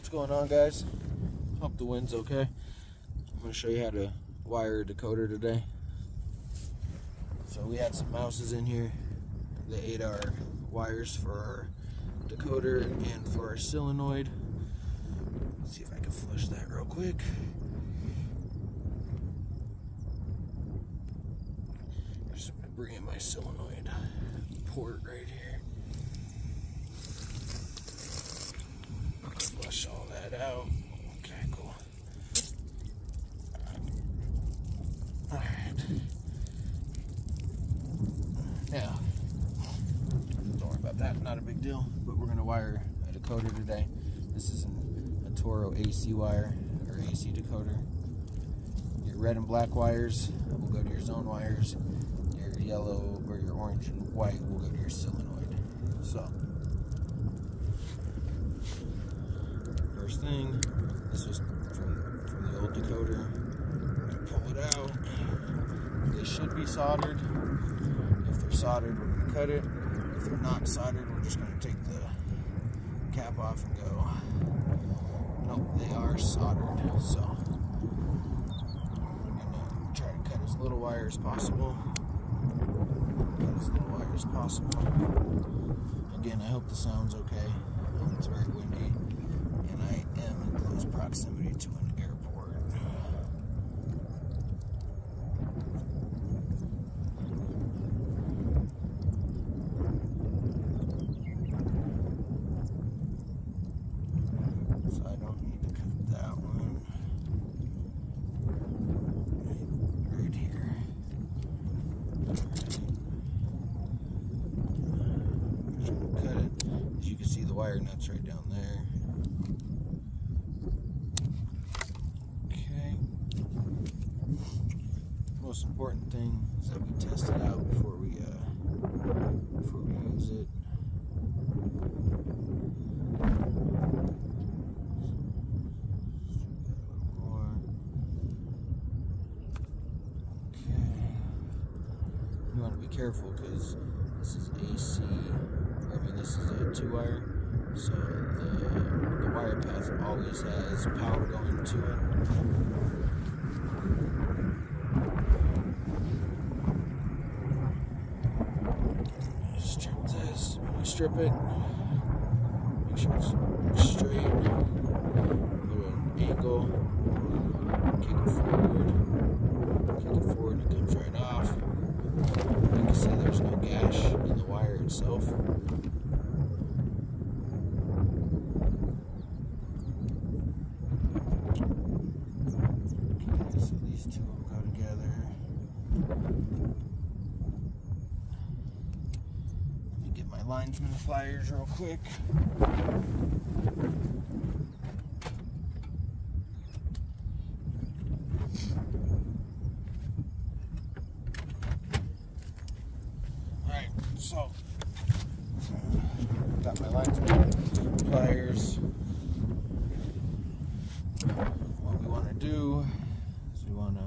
What's going on, guys? Hope the wind's okay. I'm going to show you how to wire a decoder today. So we had some mouses in here. They ate our wires for our decoder and for our solenoid. Let's see if I can flush that real quick. Just going to bring in my solenoid port right here. Flush all that out. Okay, cool. Alright. Now, don't worry about that, not a big deal, but we're going to wire a decoder today. This is a Toro AC wire, or AC decoder. Your red and black wires will go to your zone wires. Your yellow or your orange and white will go to your solenoid. So, first thing, this was from the old decoder. I'm going to pull it out. They should be soldered. If they're soldered, we're going to cut it. If they're not soldered, we're just going to take the cap off and go. Nope, they are soldered. So I'm going to try to cut as little wire as possible. Again, I hope the sound's okay. It's very windy, and I am in close proximity to an airport. So I don't need to cut that one. Right here. Cut it. As you can see, the wire nut's right down there. Okay. Most important thing is that we test it out before we use it. You want to be careful because this is AC, this is a 2-wire, so the wire path always has power going to it. Strip this. When you strip it, make sure it's straight. Put an angle, kick it forward, and it comes right off. You can see there's no gash in the wire itself. Okay, so these two will go together. Let me get my linesman pliers real quick. So, got my linesman pliers. What we want to do is we want to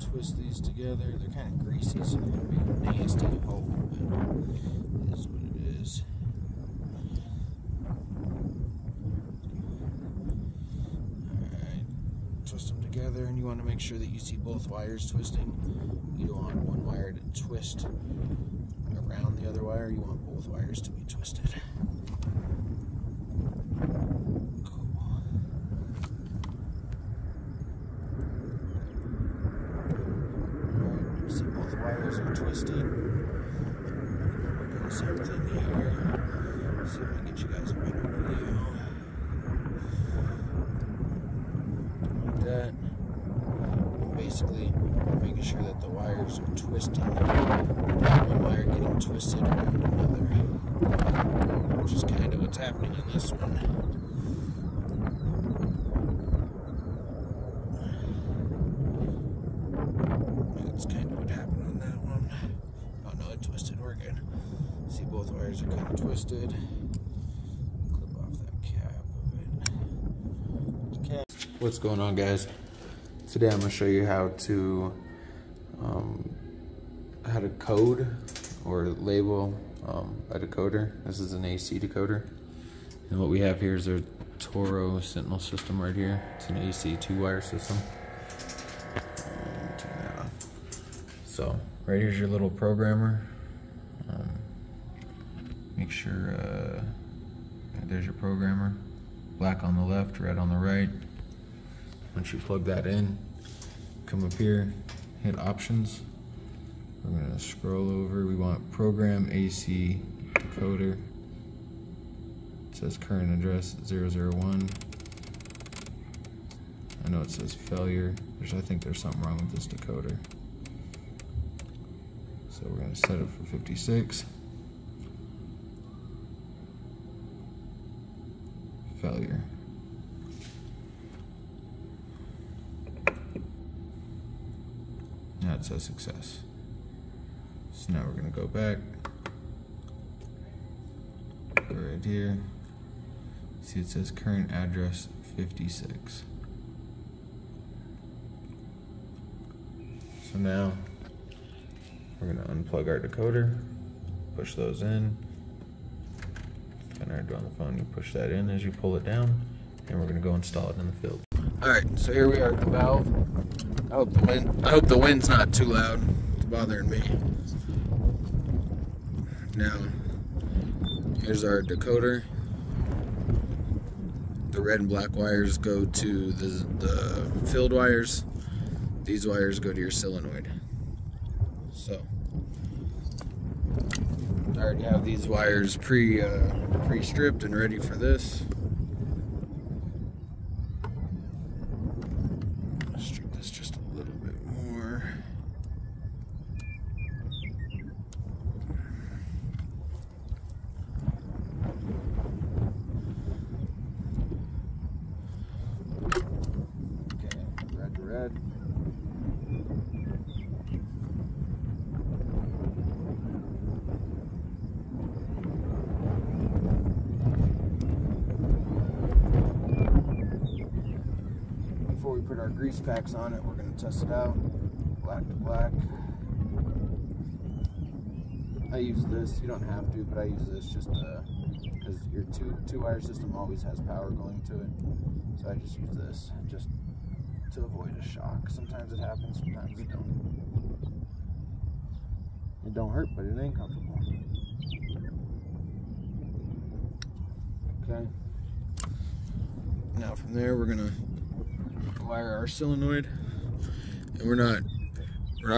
twist these together. They're kind of greasy, so they're going to be nasty. Oh, but it is what it is. Alright, twist them together, and you want to make sure that you see both wires twisting. You don't want one wire to twist around the other wire, you want both wires to be twisted. Cool. Alright, you see both wires are twisted. We'll do the same thing here. See if I can get you guys a better view. Like that. And basically, making sure that the wires are twisting. Not one wire getting twisted around another, which is kind of what's happening in this one. That's kind of what happened on that one. Oh no, it twisted. We're good. See, both wires are kind of twisted. Clip off that cap of it. What's going on, guys? Today I'm going to show you how to code or label a decoder. This is an AC decoder, and what we have here is Toro Sentinel system right here. It's an AC 2-wire system. Turn that off. So right here's your little programmer. Make sure there's your programmer. Black on the left, red on the right. Once you plug that in, come up here, hit options. We're gonna scroll over. We want program AC decoder. It says current address 001. I know it says failure. I think there's something wrong with this decoder. So we're gonna set it for 56. Failure. Now it says success. So now we're gonna go back. Go right here. See, it says current address 56. So now we're gonna unplug our decoder, push those in. Kind of hard to do on the phone. You push that in as you pull it down, and we're gonna go install it in the field. All right, so here we are at the valve. I hope the wind's not too loud. It's bothering me. Now, here's our decoder. The red and black wires go to the field wires. These wires go to your solenoid. So, I already have these wires pre-stripped and ready for this. Strip this just a little bit more. Okay, red to red. Before we put our grease packs on it, we're going to test it out. Black to black. I use this. You don't have to, but I use this just because your two-wire system always has power going to it. So I just use this just to avoid a shock. Sometimes it happens, sometimes it don't. It don't hurt, but it ain't comfortable. Okay. Now from there, we're gonna wire our solenoid, and we're not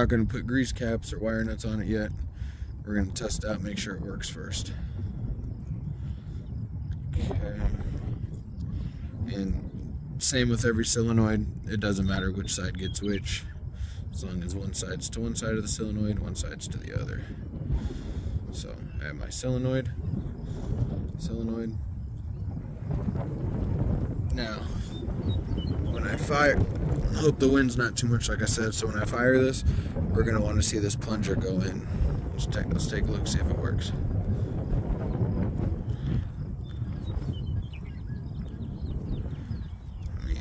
gonna put grease caps or wire nuts on it yet. We're gonna test it out, make sure it works first. Okay. And same with every solenoid. It doesn't matter which side gets which, as long as one side's to one side of the solenoid, one side's to the other. So I have my solenoid. Now, when I fire, I hope the wind's not too much, like I said. So when I fire this, we're gonna want to see this plunger go in. Let's take a look, see if it works. Let me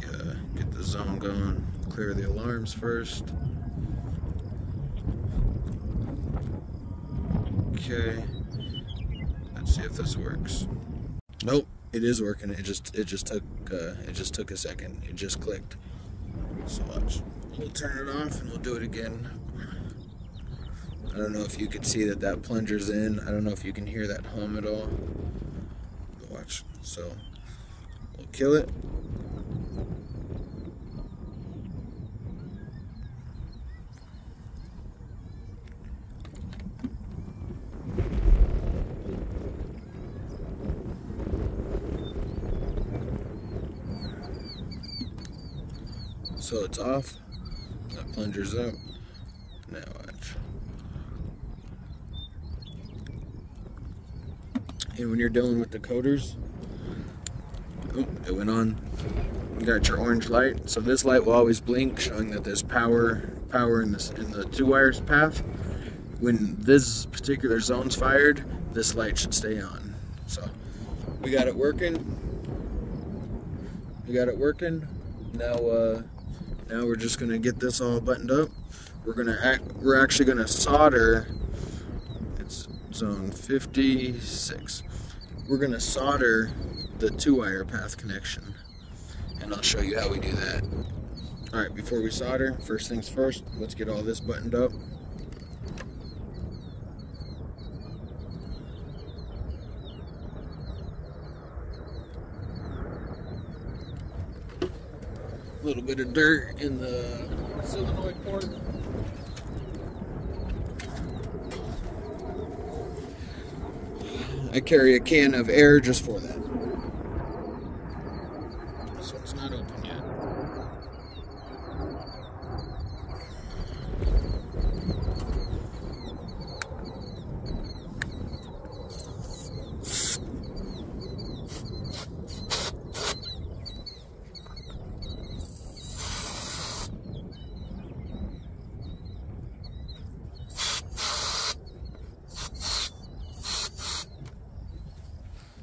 get the zone going. Clear the alarms first. Okay. Let's see if this works. Nope, it is working. It just took a second. It just clicked. So watch. We'll turn it off and we'll do it again. I don't know if you can see that plunger's in. I don't know if you can hear that hum at all. But watch. So we'll kill it. So it's off. That plunger's up. Now watch. And when you're dealing with decoders, oh, it went on. You got your orange light. So this light will always blink, showing that there's power in the two wires path. When this particular zone's fired, this light should stay on. So we got it working. Now we're just gonna get this all buttoned up. We're actually gonna solder. It's zone 56. We're gonna solder the 2-wire path connection, and I'll show you how we do that. Alright, before we solder, first things first, let's get all this buttoned up. A little bit of dirt in the solenoid port. I carry a can of air just for that. This one's not open yet.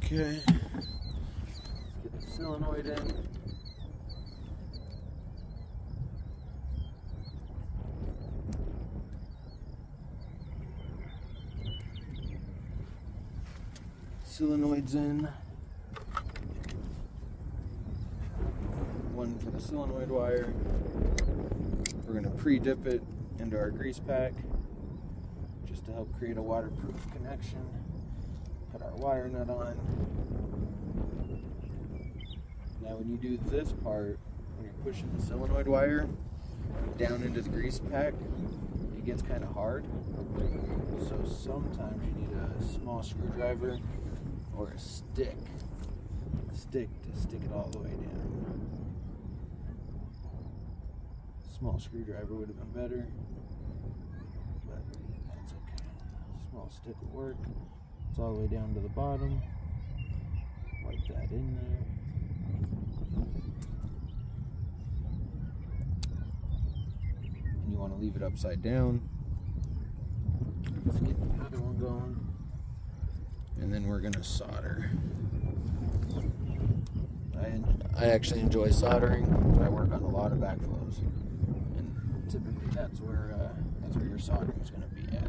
Okay, get the solenoid in. Solenoid's in. One for the solenoid wire. We're going to pre-dip it into our grease pack just to help create a waterproof connection. Put our wire nut on. Now when you do this part, when you're pushing the solenoid wire down into the grease pack, it gets kind of hard. So sometimes you need a small screwdriver or a stick to stick it all the way down. Small screwdriver would have been better, but that's okay. Small stick will work. It's all the way down to the bottom. Wipe that in there. And you want to leave it upside down. Let's get the other one going. And then we're going to solder. I actually enjoy soldering. I work on a lot of backflows. And typically that's where your soldering is going to be at.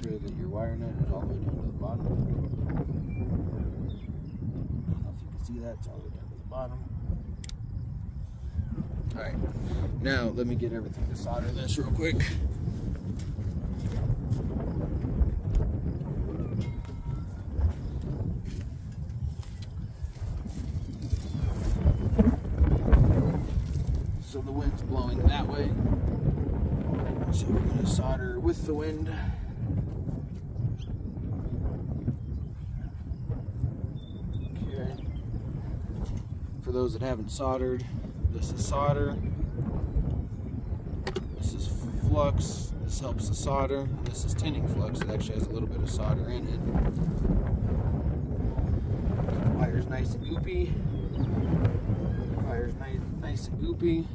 That your wire nut is all the way down to the bottom. I don't know if you can see that, it's all the way down to the bottom. Alright, now let me get everything to solder this real quick. So the wind's blowing that way, so we're going to solder with the wind. For those that haven't soldered, this is solder, this is flux, this helps the solder, and this is tinning flux. It actually has a little bit of solder in it. The wire's nice and goopy. Wire's nice and goopy.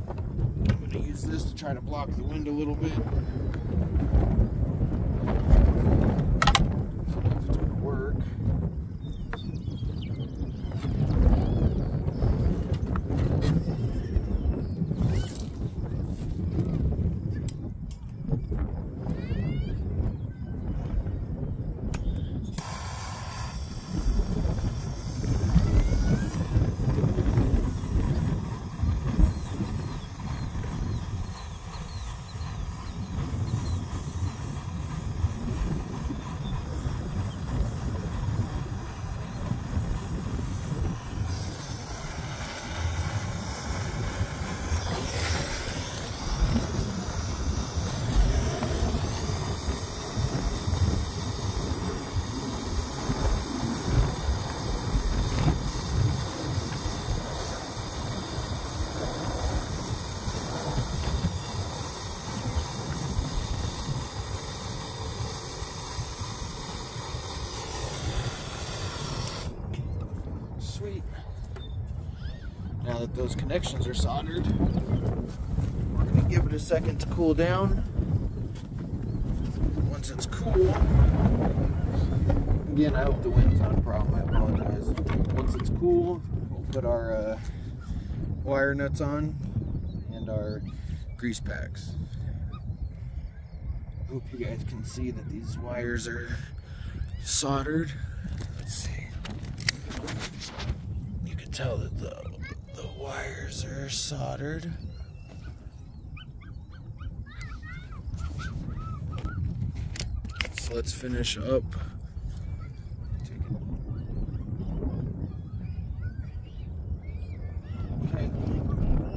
I'm going to use this to try to block the wind a little bit. Sweet. Now that those connections are soldered, we're going to give it a second to cool down. Once it's cool, Again, I hope the wind's not a problem. I apologize. Once it's cool, we'll put our wire nuts on and our grease packs. I hope you guys can see that these wires are soldered. Let's see. You can tell that the wires are soldered. So let's finish up. Okay,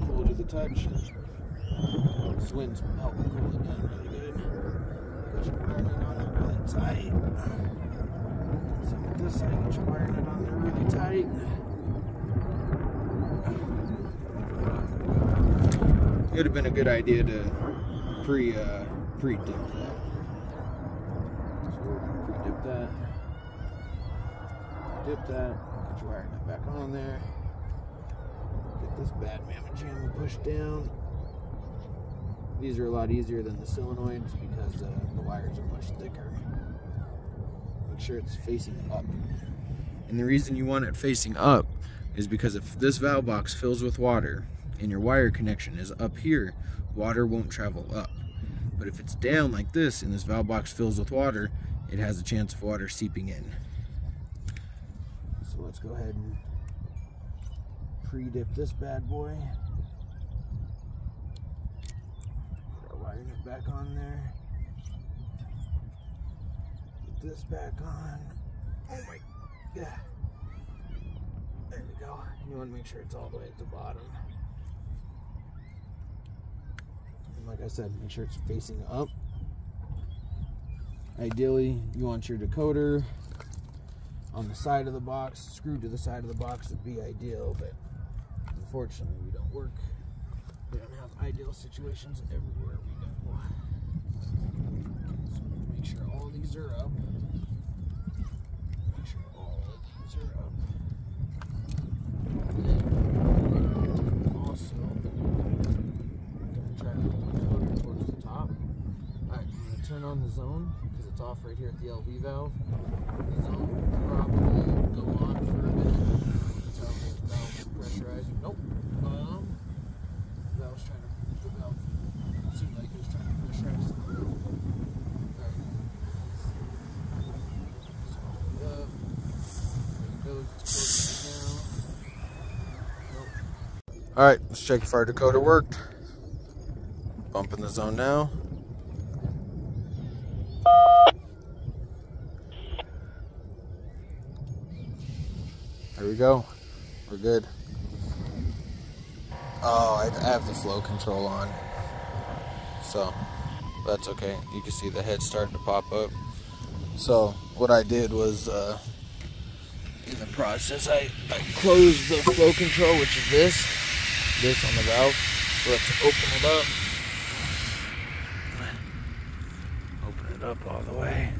cool to the touch. This wind's helping cool it down really good. Put your wire nut on there really tight. So with this side, get your wire nut on there really tight. It would have been a good idea to pre-dip that. So we're gonna pre-dip that. Dip that. Get your wire nut back on there. Get this bad mamma jam pushed down. These are a lot easier than the solenoids because the wires are much thicker. Make sure it's facing up. And the reason you want it facing up is because if this valve box fills with water and your wire connection is up here, water won't travel up. But if it's down like this and this valve box fills with water, it has a chance of water seeping in. So let's go ahead and pre-dip this bad boy. Put our wire nut back on there. Put this back on. Oh my god. There we go. You want to make sure it's all the way at the bottom. And like I said, make sure it's facing up. Ideally, you want your decoder on the side of the box, screwed to the side of the box would be ideal, but unfortunately we don't work. We don't have ideal situations everywhere we go. So make sure all these are up. Make sure all of these are up. And then also, I'm going to try to hold the decoder towards the top. Alright, I'm going to turn on the zone because it's off right here at the LV valve. The zone will probably go on for a minute. That's how the valve is pressurized. Nope. The valve's trying to, the valve seemed like it was trying to pressurize something. Alright. So, there it goes. It's closing right now. Nope. Alright, let's check if our decoder worked. Bumping the zone now. There we go. We're good. Oh, I have the flow control on. So, that's okay. You can see the head starting to pop up. So, what I did was, in the process, I closed the flow control, which is this on the valve. So let's open it up. Open it up all the way.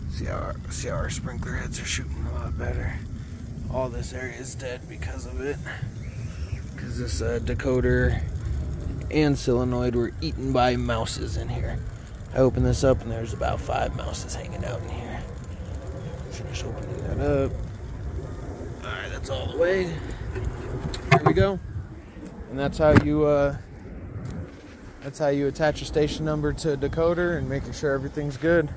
See how our sprinkler heads are shooting a lot better. All this area is dead because of it. Because this decoder and solenoid were eaten by mouses in here. I open this up and there's about 5 mouses hanging out in here. Finish opening that up. Alright, that's all the way. There we go. And that's how you attach a station number to a decoder and making sure everything's good.